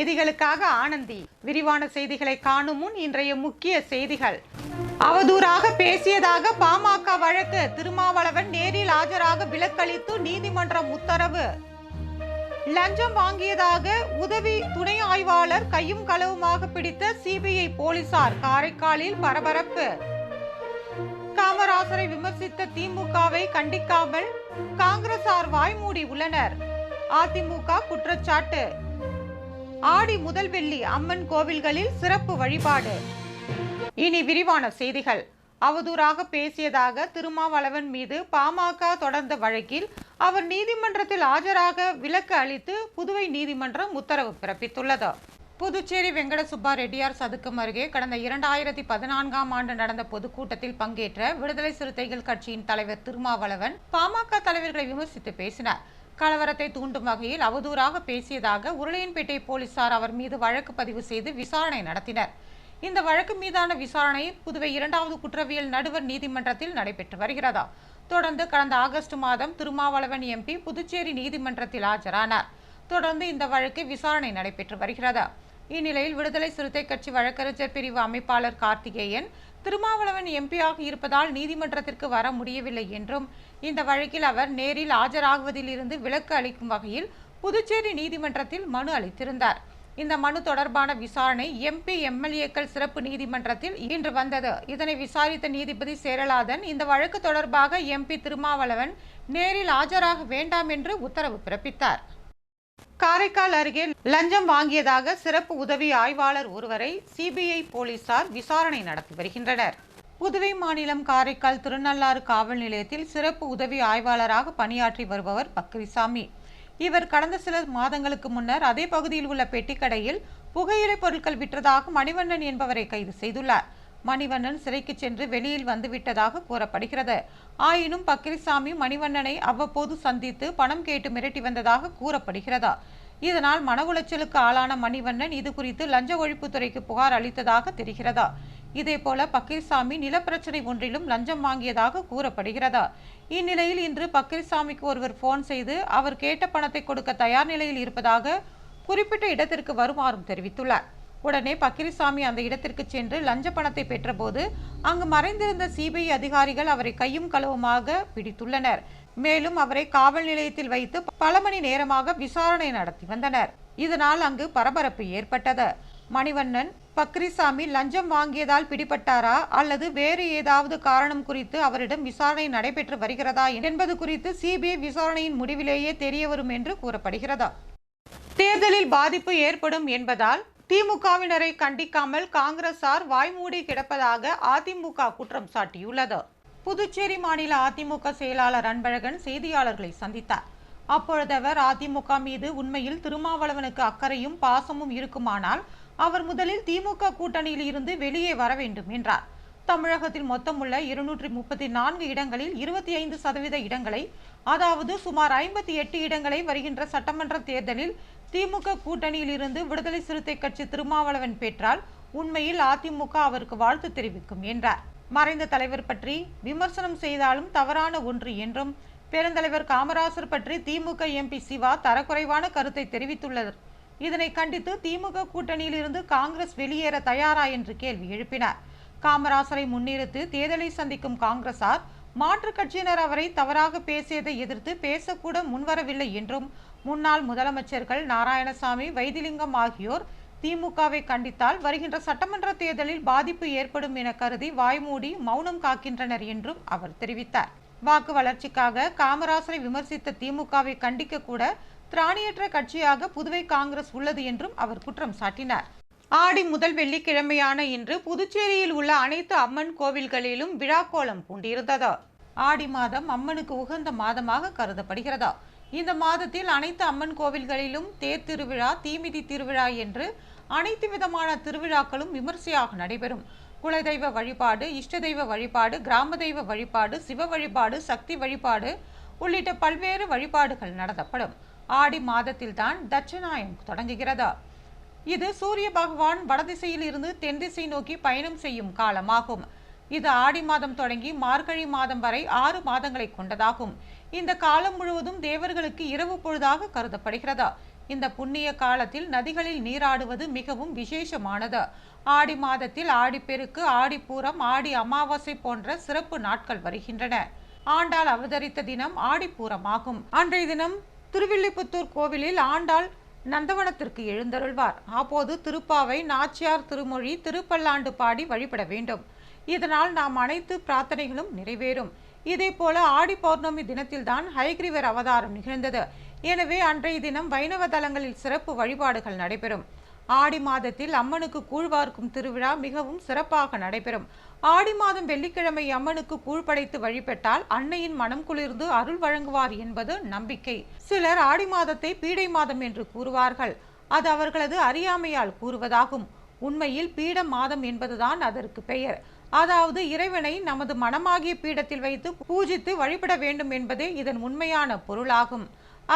செய்திகளுக்காக ஆனந்தி. விரிவான செய்திகளை காணும் முன் இன்றைய முக்கிய செய்திகள். அவதூறாக பேசியதாக பாமக வழக்கு, திருமாவளவன் நேரில் ஆஜராக விலக்களித்து நீதிமன்றம் உத்தரவு. லஞ்சம் வாங்கியதாக உதவி துணை ஆய்வாளர் கையும் களவுமாக பிடித்த சிபிஐ போலீசார், காரைக்காலில் பரபரப்பு. காமராசரை விமர்சித்த திமுகவை கண்டிக்காமல் காங்கிரசார் வாய்மூடி உள்ளனர், அதிமுக குற்றச்சாட்டு. ஆடி முதல் வெள்ளி அம்மன் கோவில்களில் சிறப்பு வழிபாடு. இனி விரிவான செய்திகள். அவதூறாக பேசியதாக திருமாவளவன் மீது பாமக தொடர்ந்த வழக்கில் அவர் நீதிமன்றத்தில் ஆஜராக விலக்கு அளித்து புதுவை நீதிமன்றம் உத்தரவு பிறப்பித்துள்ளது. புதுச்சேரி வெங்கட சுப்பா ரெட்டியார் சதுக்கம் அருகே கடந்த 2014ஆம் ஆண்டு நடந்த பொதுக்கூட்டத்தில் பங்கேற்ற விடுதலை சிறுத்தைகள் கட்சியின் தலைவர் திருமாவளவன் பாமக தலைவர்களை விமர்சித்து பேசினார். கலவரத்தை தூண்டும் வகையில் அவதூறாக பேசியதாக உருளையன்பேட்டை போலீசார் அவர் மீது வழக்கு பதிவு செய்து விசாரணை நடத்தினர். இந்த வழக்கு மீதான விசாரணை புதுவை 2வது குற்றவியல் நடுவர் நீதிமன்றத்தில் நடைபெற்று வருகிறதா. தொடர்ந்து கடந்த ஆகஸ்ட் மாதம் திருமாவளவன் எம்பி புதுச்சேரி நீதிமன்றத்தில் ஆஜரானார். தொடர்ந்து இந்த வழக்கு விசாரணை நடைபெற்று வருகிறது. இந்நிலையில் விடுதலை சிறுத்தை கட்சி வழக்கறிஞர் பிரிவு அமைப்பாளர் கார்த்திகேயன் திருமாவளவன் எம்பியாக இருப்பதால் நீதிமன்றத்திற்கு வர முடியவில்லை என்றும், இந்த வழக்கில் அவர் நேரில் ஆஜராகுவதில் இருந்து விலக்கு அளிக்கும் வகையில் புதுச்சேரி நீதிமன்றத்தில் மனு அளித்திருந்தார். இந்த மனு தொடர்பான விசாரணை எம்பி எம்எல்ஏக்கள் சிறப்பு நீதிமன்றத்தில் இன்று வந்தது. இதனை விசாரித்த நீதிபதி சேரலாதன் இந்த வழக்கு தொடர்பாக எம்பி திருமாவளவன் நேரில் ஆஜராக வேண்டாம் என்று உத்தரவு பிறப்பித்தார். காரைக்கால் அருகே லஞ்சம் வாங்கியதாக சிறப்பு உதவி ஆய்வாளர் ஒருவரை சிபிஐ போலீசார் விசாரணை நடத்தி வருகின்றனர். புதுவை மாநிலம் காரைக்கால் திருநள்ளாறு காவல் நிலையத்தில் சிறப்பு உதவி ஆய்வாளராக பணியாற்றி வருபவர் பக்ரிசாமி. இவர் கடந்த சில மாதங்களுக்கு முன்னர் அதே பகுதியில் உள்ள பெட்டிக்கடையில் புகையிலை பொருட்கள் விற்றதாக மணிவண்ணன் என்பவரை கைது செய்துள்ளார். மணிவண்ணன் சிறைக்கு சென்று வெளியில் வந்துவிட்டதாக கூறப்படுகிறது. ஆயினும் பக்ரிசாமி மணிவண்ணனை அவ்வப்போது சந்தித்து பணம் கேட்டு மிரட்டி வந்ததாக கூறப்படுகிறது. இதனால் மன உளைச்சலுக்கு ஆளான மணிவண்ணன் இது குறித்து லஞ்ச ஒழிப்புத்துறைக்கு புகார் அளித்ததாக தெரிகிறது. இதேபோல பக்ரிசாமி நிலப்பிரச்சனை ஒன்றிலும் லஞ்சம் வாங்கியதாக கூறப்படுகிறது. இந்நிலையில் இன்று பக்ரிசாமிக்கு ஒருவர் போன் செய்து அவர் கேட்ட பணத்தை கொடுக்க தயார் நிலையில் இருப்பதாக குறிப்பிட்ட இடத்திற்கு வருமாறும் தெரிவித்துள்ளார். உடனே பக்ரிசாமி அந்த இடத்திற்கு சென்று லஞ்ச பணத்தை பெற்றபோது அங்கு மறைந்திருந்த சிபிஐ அதிகாரிகள் அவரை கையும் களவுமாக பிடித்துள்ளனர். மேலும் அவரை காவல் நிலையத்தில் வைத்து பல மணி நேரமாக விசாரணை நடத்தி வந்தனர். இதனால் அங்கு பரபரப்பு ஏற்பட்டது. மணிவண்ணன் பக்ரிசாமி லஞ்சம் வாங்கியதால் பிடிபட்டாரா அல்லது வேறு ஏதாவது காரணம் குறித்து அவரிடம் விசாரணை நடைபெற்று வருகிறதா என்பது குறித்து சிபிஐ விசாரணையின் முடிவிலேயே தெரியவரும் என்று கூறப்படுகிறது. தேர்தலில் பாதிப்பு ஏற்படும் என்பதால் திமுகவினரை கண்டிக்காமல் காங்கிரசார் வாய்மூடி கிடப்பதாக அதிமுக குற்றம் சாட்டியுள்ளது. புதுச்சேரி மாநில அதிமுக செயலாளர் அன்பழகன் செய்தியாளர்களை சந்தித்தார். அப்பொழுது அவர் அதிமுக மீது உண்மையில் திருமாவளவனுக்கு அக்கறையும் பாசமும் இருக்குமானால் அவர் முதலில் திமுக கூட்டணியில் இருந்து வெளியே வர வேண்டும் என்றார். தமிழகத்தில் மொத்தமுள்ள 234 இடங்களில் 25% இடங்களை, அதாவது சுமார் 58 இடங்களை வருகின்ற சட்டமன்ற தேர்தலில் திமுக கூட்டணியில் இருந்து விடுதலை சிறுத்தை கட்சி திருமாவளவன் பெற்றால் உண்மையில் அதிமுக அவருக்கு வாழ்த்து தெரிவிக்கும் என்றார். மறைந்த தலைவர் பற்றி விமர்சனம் செய்தாலும் தவறான ஒன்று என்றும், பெருந்தலைவர் காமராசர் பற்றி திமுக எம்பி சிவா தரக்குறைவான கருத்தை தெரிவித்துள்ளது. இதனை கண்டித்து திமுக கூட்டணியில் இருந்து காங்கிரஸ் வெளியேற தயாரா என்று கேள்வி எழுப்பினார். காமராசரை முன்னிறுத்தி தேர்தலை சந்திக்கும் காங்கிரசார் மாற்றுக் கட்சியினர் அவரை தவறாக பேசியதை எதிர்த்து பேசக்கூட முன்வரவில்லை என்றும், முன்னாள் முதலமைச்சர்கள் நாராயணசாமி, வைத்திலிங்கம் ஆகியோர் திமுகவை கண்டித்தால் வருகின்ற சட்டமன்ற தேர்தலில் பாதிப்பு ஏற்படும் என கருதி வாய்மூடி மௌனம் காக்கின்றனர் என்றும் அவர் தெரிவித்தார். வாக்கு வளர்ச்சிக்காக காமராசரை விமர்சித்த திமுகவை கண்டிக்க கூட திராணியற்ற கட்சியாக புதுவை காங்கிரஸ் உள்ளது என்றும் அவர் குற்றம் சாட்டினார். ஆடி முதல் வெள்ளிக்கிழமையான இன்று புதுச்சேரியில் உள்ள அனைத்து அம்மன் கோவில்களிலும் விழாக்கோலம் பூண்டிருந்தது. ஆடி மாதம் அம்மனுக்கு உகந்த மாதமாக கருதப்படுகிறது. இந்த மாதத்தில் அனைத்து அம்மன் கோவில்களிலும் தேர் திருவிழா, தீமிதி திருவிழா என்று அனைத்து விதமான திருவிழாக்களும் விமர்சையாக நடைபெறும். குலதெய்வ வழிபாடு, இஷ்ட தெய்வ வழிபாடு, கிராம தெய்வ வழிபாடு, சிவ வழிபாடு, சக்தி வழிபாடு உள்ளிட்ட பல்வேறு வழிபாடுகள் நடத்தப்படும். ஆடி மாதத்தில்தான் தட்சநாயம் தொடங்குகிறது. இது சூரிய பகவான் வடதிசையில் இருந்து தென் திசை நோக்கி பயணம் செய்யும் காலமாகும். இது ஆடி மாதம் தொடங்கி மார்கழி மாதம் வரை 6 மாதங்களை கொண்டதாகும். இந்த காலம் முழுவதும் தேவர்களுக்கு இரவு பொழுதாக கருதப்படுகிறது. இந்த புண்ணிய காலத்தில் நதிகளில் நீராடுவது மிகவும் விசேஷமானது. ஆடி மாதத்தில் ஆடிப்பெருக்கு, ஆடிப்பூரம், ஆடி அமாவாசை போன்ற சிறப்பு நாட்கள் வருகின்றன. ஆண்டாள் அவதரித்த தினம் ஆடிப்பூரமாகும். அன்றைய தினம் திருவில்லிபுத்தூர் கோவிலில் ஆண்டாள் நந்தவனத்திற்கு எழுந்தருள்வார். அப்போது திருப்பாவை, நாச்சியார் திருமொழி, திருப்பல்லாண்டு பாடி வழிபட வேண்டும். இதனால் நாம் அனைத்து பிரார்த்தனைகளும் நிறைவேறும். இதே போல ஆடி பௌர்ணமி தினத்தில்தான் ஹயக்ரீவர் அவதாரம் நிகழ்ந்தது. எனவே அன்றைய தினம் வைணவ தலங்களில் சிறப்பு வழிபாடுகள் நடைபெறும். ஆடி மாதத்தில் அம்மனுக்கு கூழ் வார்க்கும் திருவிழா மிகவும் சிறப்பாக நடைபெறும். ஆடி மாதம் வெள்ளிக்கிழமை அம்மனுக்கு கூழ் படைத்து வழிபட்டால் அன்னையின் மனம் குளிர்ந்து அருள் வழங்குவார் என்பது நம்பிக்கை. சிலர் ஆடி மாதத்தை பீடை மாதம் என்று கூறுவார்கள். அது அவர்களது அறியாமையால் கூறுவதாகும். உண்மையில் பீட மாதம் என்பதுதான் அதற்கு பெயர். அதாவது இறைவனை நமது மனமாகிய பீடத்தில் வைத்து பூஜித்து வழிபட வேண்டும் என்பதே இதன் உண்மையான பொருளாகும்.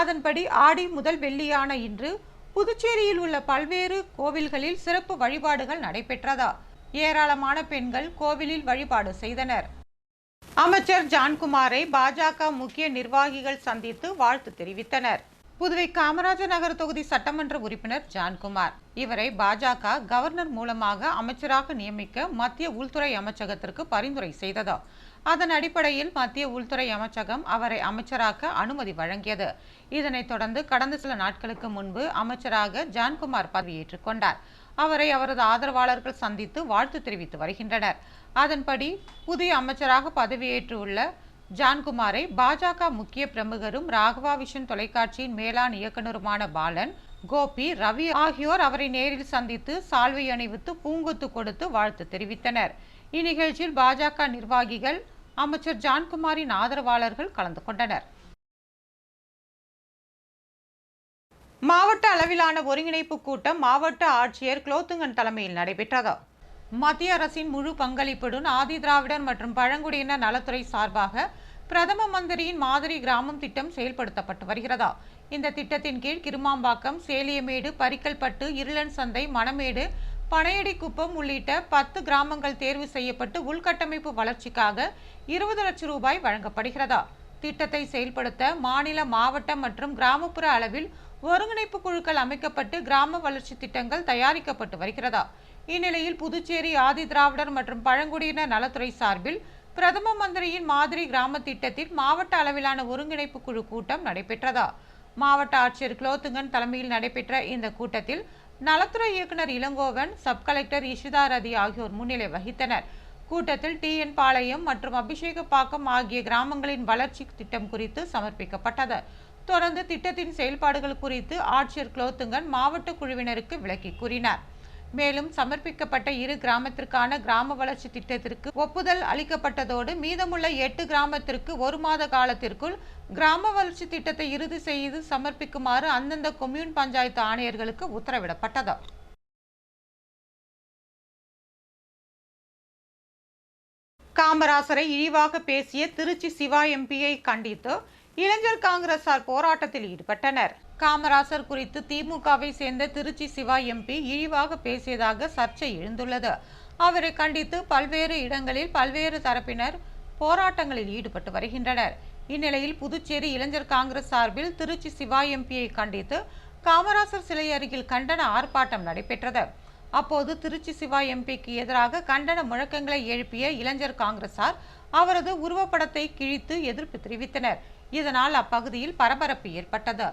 அதன்படி ஆடி முதல் வெள்ளியான இன்று புதுச்சேரியில் உள்ள பல்வேறு கோவில்களில் சிறப்பு வழிபாடுகள் நடைபெற்றதா. ஏராளமான பெண்கள் கோவிலில் வழிபாடு செய்தனர். அமைச்சர் ஜான்குமாரை பாஜக முக்கிய நிர்வாகிகள் சந்தித்து வாழ்த்து தெரிவித்தனர். புதுவை காமராஜர் நகர் தொகுதி சட்டமன்ற உறுப்பினர் ஜான்குமார். இவரை பாஜக கவர்னர் மூலமாக அமைச்சராக நியமிக்க மத்திய உள்துறை அமைச்சகத்திற்கு பரிந்துரை செய்தது. அதன் அடிப்படையில் மத்திய உள்துறை அமைச்சகம் அவரை அமைச்சராக்க அனுமதி வழங்கியது. இதனைத் தொடர்ந்து கடந்த சில நாட்களுக்கு முன்பு அமைச்சராக ஜான்குமார் பதவியேற்றுக் கொண்டார். அவரை அவரது ஆதரவாளர்கள் சந்தித்து வாழ்த்து தெரிவித்து வருகின்றனர். அதன்படி புதிய அமைச்சராக பதவியேற்றுள்ள ஜான்குமாரை பாஜக முக்கிய பிரமுகரும் ராகவா விஷன் தொலைக்காட்சியின் மேலாண் இயக்குநருமான பாலன், கோபி, ரவி ஆகியோர் அவரை நேரில் சந்தித்து சால்வை அணிவித்து பூங்கொத்து கொடுத்து வாழ்த்து தெரிவித்தனர். இந்நிகழ்ச்சியில் பாஜக நிர்வாகிகள், அமைச்சர் ஜான்குமாரின் ஆதரவாளர்கள் கலந்து கொண்டனர். மாவட்ட அளவிலான ஒருங்கிணைப்பு கூட்டம் மாவட்ட ஆட்சியர் குலோத்துங்கன் தலைமையில் நடைபெற்றது. மத்திய அரசின் முழு பங்களிப்புடன் ஆதி திராவிடர் மற்றும் பழங்குடியினர் நலத்துறை சார்பாக பிரதம மந்திரியின் மாதிரி கிராமம் திட்டம் செயல்படுத்தப்பட்டு வருகிறதா. இந்த திட்டத்தின் கீழ் கிருமாம்பாக்கம், சேலியமேடு, பரிக்கல்பட்டு, இருளன் சந்தை, மணமேடு, பனையடிக்குப்பம் உள்ளிட்ட 10 கிராமங்கள் தேர்வு செய்யப்பட்டு உள்கட்டமைப்பு வளர்ச்சிக்காக 20 லட்சம் ரூபாய் வழங்கப்படுகிறதா. திட்டத்தை செயல்படுத்த மாநில, மாவட்ட மற்றும் கிராமப்புற அளவில் ஒருங்கிணைப்பு குழுக்கள் அமைக்கப்பட்டு கிராம வளர்ச்சி திட்டங்கள் தயாரிக்கப்பட்டு வருகிறதா. இந்நிலையில் புதுச்சேரி ஆதி திராவிடர் மற்றும் பழங்குடியினர் நலத்துறை சார்பில் பிரதம மந்திரியின் மாதிரி கிராம திட்டத்தில் மாவட்ட அளவிலான ஒருங்கிணைப்பு குழு கூட்டம் நடைபெற்றதா. மாவட்ட ஆட்சியர் குலோத்துங்கன் தலைமையில் நடைபெற்ற இந்த கூட்டத்தில் நலத்துறை இயக்குநர் இளங்கோவன், சப் கலெக்டர் இஷிதா ரதி ஆகியோர் முன்னிலை வகித்தனர். கூட்டத்தில் TN பாளையம் மற்றும் அபிஷேகப்பாக்கம் ஆகிய கிராமங்களின் வளர்ச்சி திட்டம் குறித்து சமர்ப்பிக்கப்பட்டது. தொடர்ந்து திட்டத்தின் செயல்பாடுகள் குறித்து ஆட்சியர் குலோத்துங்கன் மாவட்ட குழுவினருக்கு விளக்கி கூறினார். மேலும் சமர்ப்பிக்கப்பட்ட 2 கிராமத்திற்கான கிராம வளர்ச்சி திட்டத்திற்கு ஒப்புதல் அளிக்கப்பட்டதோடு மீதமுள்ள 8 கிராமத்திற்கு 1 மாத காலத்திற்குள் கிராம வளர்ச்சி திட்டத்தை இறுதி செய்து சமர்ப்பிக்குமாறு அந்தந்த கொம்யூன் பஞ்சாயத்து ஆணையர்களுக்கு உத்தரவிடப்பட்டது. காமராசரை இழிவாக பேசிய திருச்சி சிவா எம்பியை கண்டித்து இளைஞர் காங்கிரசார் போராட்டத்தில் ஈடுபட்டனர். காமராசர் குறித்து திமுகவை சேர்ந்த திருச்சி சிவா எம்பி இழிவாக பேசியதாக சர்ச்சை எழுந்துள்ளது. அவரை கண்டித்து பல்வேறு இடங்களில் பல்வேறு தரப்பினர் போராட்டங்களில் ஈடுபட்டு வருகின்றனர். இந்நிலையில் புதுச்சேரி இளைஞர் காங்கிரஸ் சார்பில் திருச்சி சிவா எம்பியை கண்டித்து காமராசர் சிலை அருகில் கண்டன ஆர்ப்பாட்டம் நடைபெற்றது. அப்போது திருச்சி சிவா எம்பிக்கு எதிராக கண்டன முழக்கங்களை எழுப்பிய இளைஞர் காங்கிரசார் அவரது உருவப்படத்தை கிழித்து எதிர்ப்பு தெரிவித்தனர். இதனால் அப்பகுதியில் பரபரப்பு ஏற்பட்டது.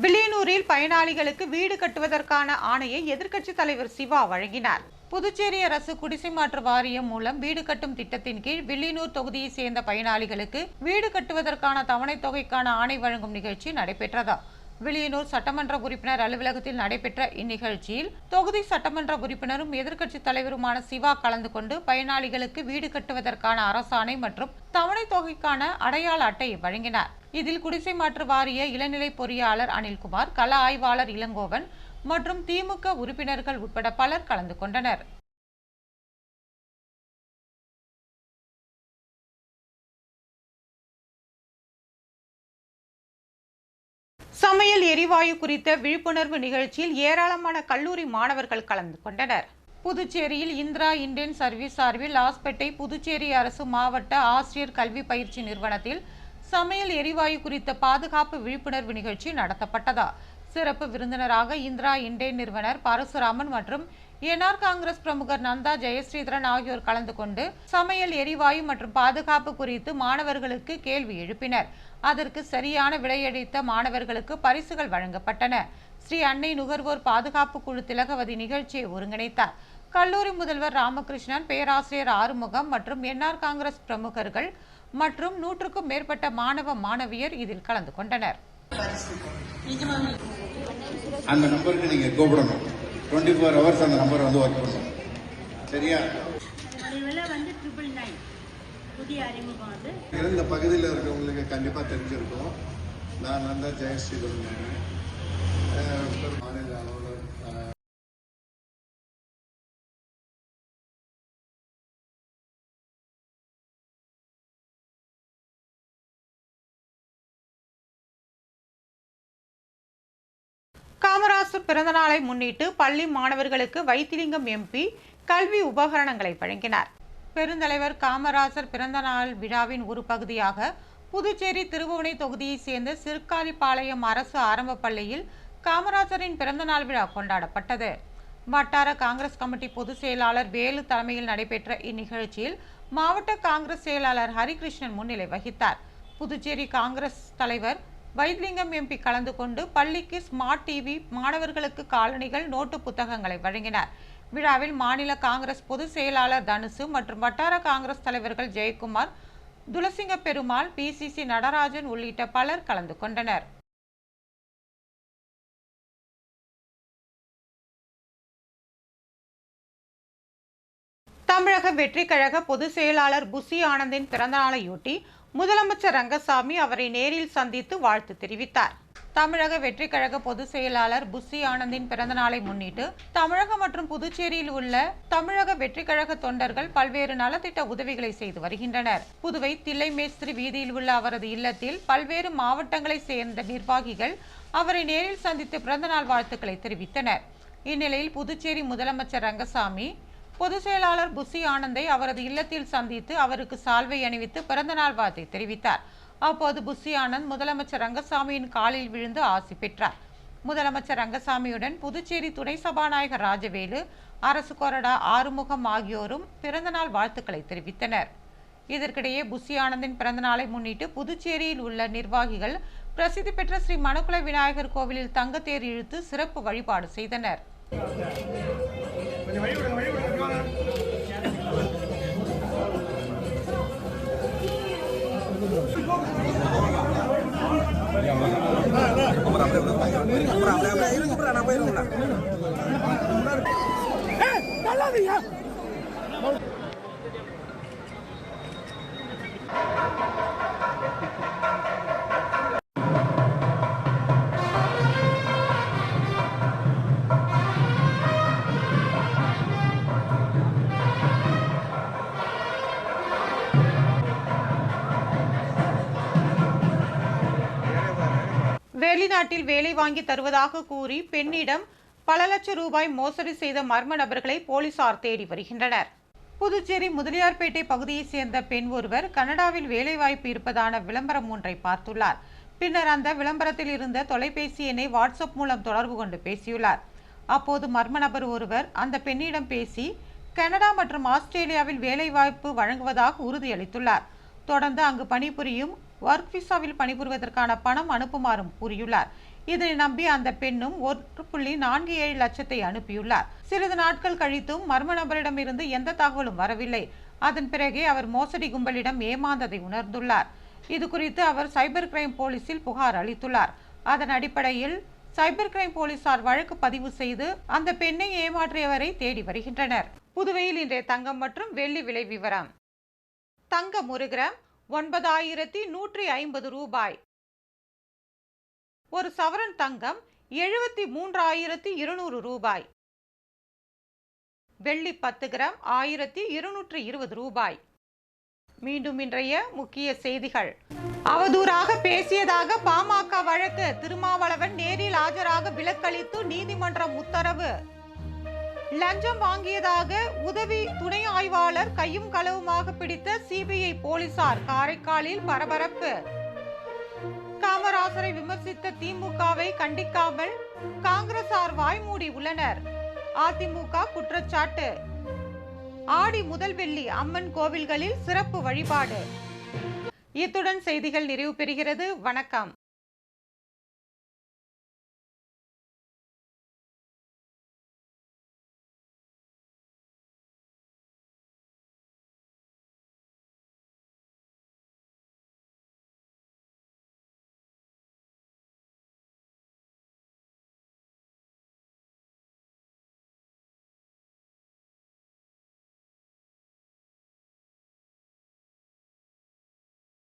வில்லியனூரில் பயனாளிகளுக்கு வீடு கட்டுவதற்கான ஆணையை எதிர்க்கட்சித் தலைவர் சிவா வழங்கினார். புதுச்சேரி அரசு குடிசை மாற்று வாரியம் மூலம் வீடு கட்டும் திட்டத்தின் கீழ் வில்லியனூர் தொகுதியை சேர்ந்த பயனாளிகளுக்கு வீடு கட்டுவதற்கான தவணைத் தொகைக்கான ஆணை வழங்கும் நிகழ்ச்சி நடைபெற்றதா. வில்லியனூர் சட்டமன்ற உறுப்பினர் அலுவலகத்தில் நடைபெற்ற இந்நிகழ்ச்சியில் தொகுதி சட்டமன்ற உறுப்பினரும் எதிர்க்கட்சித் தலைவருமான சிவா கலந்து கொண்டு பயனாளிகளுக்கு வீடு கட்டுவதற்கான அரசாணை மற்றும் தவணைத் தொகைக்கான அடையாள அட்டையை வழங்கினார். இதில் குடிசை மாற்று வாரிய இளநிலை பொறியாளர் அனில்குமார், கள ஆய்வாளர் இளங்கோவன் மற்றும் திமுக உறுப்பினர்கள் உட்பட பலர் கலந்து கொண்டனர். சமையல் எரிவாயு குறித்த விழிப்புணர்வு நிகழ்ச்சியில் ஏராளமான கல்லூரி மாணவர்கள் கலந்து கொண்டனர். புதுச்சேரியில் இந்திரா இந்தியன் சர்வீஸ் சார்பில் லாஸ்பேட்டை புதுச்சேரி அரசு மாவட்ட ஆசிரியர் கல்வி பயிற்சி நிறுவனத்தில் சமையல் எரிவாயு குறித்த பாதுகாப்பு விழிப்புணர்வு நிகழ்ச்சி நடத்தப்பட்டதா. சிறப்பு விருந்தினராக இந்திரா இண்டேன் நிறுவனர் பரசுராமன் மற்றும் என்ஆர் காங்கிரஸ் பிரமுகர் நந்தா ஜெயஸ்ரீதரன் ஆகியோர் கலந்து கொண்டு சமையல் எரிவாயு மற்றும் பாதுகாப்பு குறித்து மாணவர்களுக்கு கேள்வி எழுப்பினர். அதற்கு சரியான விடையளித்த மாணவர்களுக்கு பரிசுகள் வழங்கப்பட்டன. ஸ்ரீ அன்னை நுகர்வோர் பாதுகாப்பு குழு திலகவதி நிகழ்ச்சியை ஒருங்கிணைத்தார். கல்லூரி முதல்வர் ராமகிருஷ்ணன், பேராசிரியர் ஆறுமுகம் மற்றும் என்ஆர் காங்கிரஸ் பிரமுகர்கள் மற்றும் 100க்கும் மேற்பட்ட மாணவ மாணவியர் இதில் கலந்து கொண்டனர். அந்த நம்பருக்கு நீங்க கூப்பிடணும். 24 hours அந்த நம்பர் வந்து ஒர்க் பண்ணணும். சரியா? புதிய அறிமுகம் அது. இந்த பகுதியில் இருக்கிறவங்களுக்கு கண்டிப்பா தெரிஞ்சிருக்கும். நான் நந்தா ஜெயஸ்ரீதரன், மாநில அளவில் காமராசர் பிறந்த நாளை முன்னிட்டு பள்ளி மாணவர்களுக்கு வைத்திலிங்கம் எம்பி கல்வி உபகரணங்களை வழங்கினார். பெருந்தலைவர் காமராசர் பிறந்த நாள் விழாவின் ஒரு பகுதியாக புதுச்சேரி திருபுவனை தொகுதியை சேர்ந்த சிறுக்காலிப்பாளையம் அரசு ஆரம்ப பள்ளியில் காமராஜரின் பிறந்த நாள் விழா கொண்டாடப்பட்டது. வட்டார காங்கிரஸ் கமிட்டி பொதுச் செயலாளர் வேலு தலைமையில் நடைபெற்ற இந்நிகழ்ச்சியில் மாவட்ட காங்கிரஸ் செயலாளர் ஹரிகிருஷ்ணன் முன்னிலை வகித்தார். புதுச்சேரி காங்கிரஸ் தலைவர் வைத்திலிங்கம் எம்பி கலந்து கொண்டு பள்ளிக்கு ஸ்மார்ட் டிவி, மாணவர்களுக்கு காலணிகள், நோட்டு புத்தகங்களை வழங்கினார். விழாவில் மாநில காங்கிரஸ் பொதுச் செயலாளர் தனுசு மற்றும் வட்டார காங்கிரஸ் தலைவர்கள் ஜெயக்குமார், துளசிங்க பெருமாள், பிசிசி நடராஜன் உள்ளிட்ட பலர் கலந்து கொண்டனர். தமிழக வெற்றி கழக பொதுச் செயலாளர் புசி ஆனந்தின் பிறந்தநாளையொட்டி முதலமைச்சர் ரங்கசாமி அவரை நேரில் சந்தித்து வாழ்த்து தெரிவித்தார். தமிழக வெற்றி கழக பொதுச் செயலாளர் புசி ஆனந்தின் பிறந்த நாளை முன்னிட்டு தமிழகம் மற்றும் புதுச்சேரியில் உள்ள தமிழக வெற்றி கழக தொண்டர்கள் பல்வேறு நலத்திட்ட உதவிகளை செய்து வருகின்றனர். புதுவை தில்லை மேஸ்திரி வீதியில் உள்ள அவரது இல்லத்தில் பல்வேறு மாவட்டங்களை சேர்ந்த நிர்வாகிகள் அவரை நேரில் சந்தித்து பிறந்தநாள் வாழ்த்துக்களை தெரிவித்தனர். இந்நிலையில் புதுச்சேரி முதலமைச்சர் ரங்கசாமி பொதுச் செயலாளர் புசி ஆனந்தை அவரது இல்லத்தில் சந்தித்து அவருக்கு சால்வை அணிவித்து பிறந்தநாள் வாழ்த்தை தெரிவித்தார். அப்போது புசி ஆனந்த் முதலமைச்சர் ரங்கசாமியின் காலில் விழுந்து ஆசி பெற்றார். முதலமைச்சர் ரங்கசாமியுடன் புதுச்சேரி துணை சபாநாயகர் ராஜவேலு, அரசு கொறடா ஆறுமுகம் ஆகியோரும் பிறந்தநாள் வாழ்த்துக்களை தெரிவித்தனர். இதற்கிடையே புசி ஆனந்தின் பிறந்தநாளை முன்னிட்டு புதுச்சேரியில் உள்ள நிர்வாகிகள் பிரசித்தி பெற்ற ஸ்ரீ மணக்குள விநாயகர் கோவிலில் தங்கத்தேர் இழுத்து சிறப்பு வழிபாடு செய்தனர். வெளிநாட்டில் வேலை வாங்கி தருவதாக கூறி பெண்ணிடம் பல லட்சம் ரூபாய் மோசடி செய்த மர்ம நபர்களை போலீசார் தேடி வருகின்றனர். புதுச்சேரி முதலியார்பேட்டை பகுதியை சேர்ந்த பெண் ஒருவர் கனடாவில் வேலைவாய்ப்பு இருப்பதான விளம்பரம் ஒன்றை பார்த்துள்ளார். பின்னர் அந்த விளம்பரத்தில் இருந்த தொலைபேசி எண்ணை வாட்ஸ்அப் மூலம் தொடர்பு கொண்டு பேசியுள்ளார். அப்போது மர்ம நபர் ஒருவர் அந்த பெண்ணிடம் பேசி கனடா மற்றும் ஆஸ்திரேலியாவில் வேலைவாய்ப்பு வழங்குவதாக உறுதியளித்துள்ளார். தொடர்ந்து அங்கு பணிபுரியும் ஒர்க் விசாவில் பணிபுரிவதற்கான பணம் அனுப்புமாறும் கூறியுள்ளார். இதனை நம்பி அந்த பெண்ணும் 1.47 லட்சத்தை அனுப்பியுள்ளார். சிறிது நாட்கள் கழித்தும் மர்ம நபரிடமிருந்து எந்த தகவலும் வரவில்லை. அதன் பிறகே அவர் மோசடி கும்பலிடம் ஏமாந்ததை உணர்ந்துள்ளார். இது குறித்து அவர் சைபர் கிரைம் போலீசில் புகார் அளித்துள்ளார். அதன் அடிப்படையில் சைபர் கிரைம் போலீசார் வழக்கு பதிவு செய்து அந்த பெண்ணை ஏமாற்றியவரை தேடி வருகின்றனர். புதுவையில் இன்றைய தங்கம் மற்றும் வெள்ளி விலை விவரம். தங்கம் 1 கிராம் 9,150 ரூபாய். ஒரு சவரன் தங்கம் 73,200 ரூபாய். வெள்ளி 10 கிராம் 1,220 ரூபாய். மீண்டும் இன்றைய முக்கிய செய்திகள். அவதூறாக பேசியதாக பாமக வழக்கு, திருமாவளவன் நேரில் ஆஜராக விலக்களித்து நீதிமன்றம் உத்தரவு. லஞ்சம் வாங்கியதாக உதவி துணை ஆய்வாளர் கையும் களவுமாக பிடித்த சிபிஐ போலீசார், காரைக்காலில் பரபரப்பு. காமராசரை விமர்சித்த திமுகவை கண்டிக்காமல் காங்கிரசார் வாய்மூடி உள்ளனர். அதிமுக குற்றச்சாட்டு. ஆடி முதல் வெள்ளி அம்மன் கோவில்களில் சிறப்பு வழிபாடு. இத்துடன் செய்திகள் நிறைவு பெறுகிறது. வணக்கம்.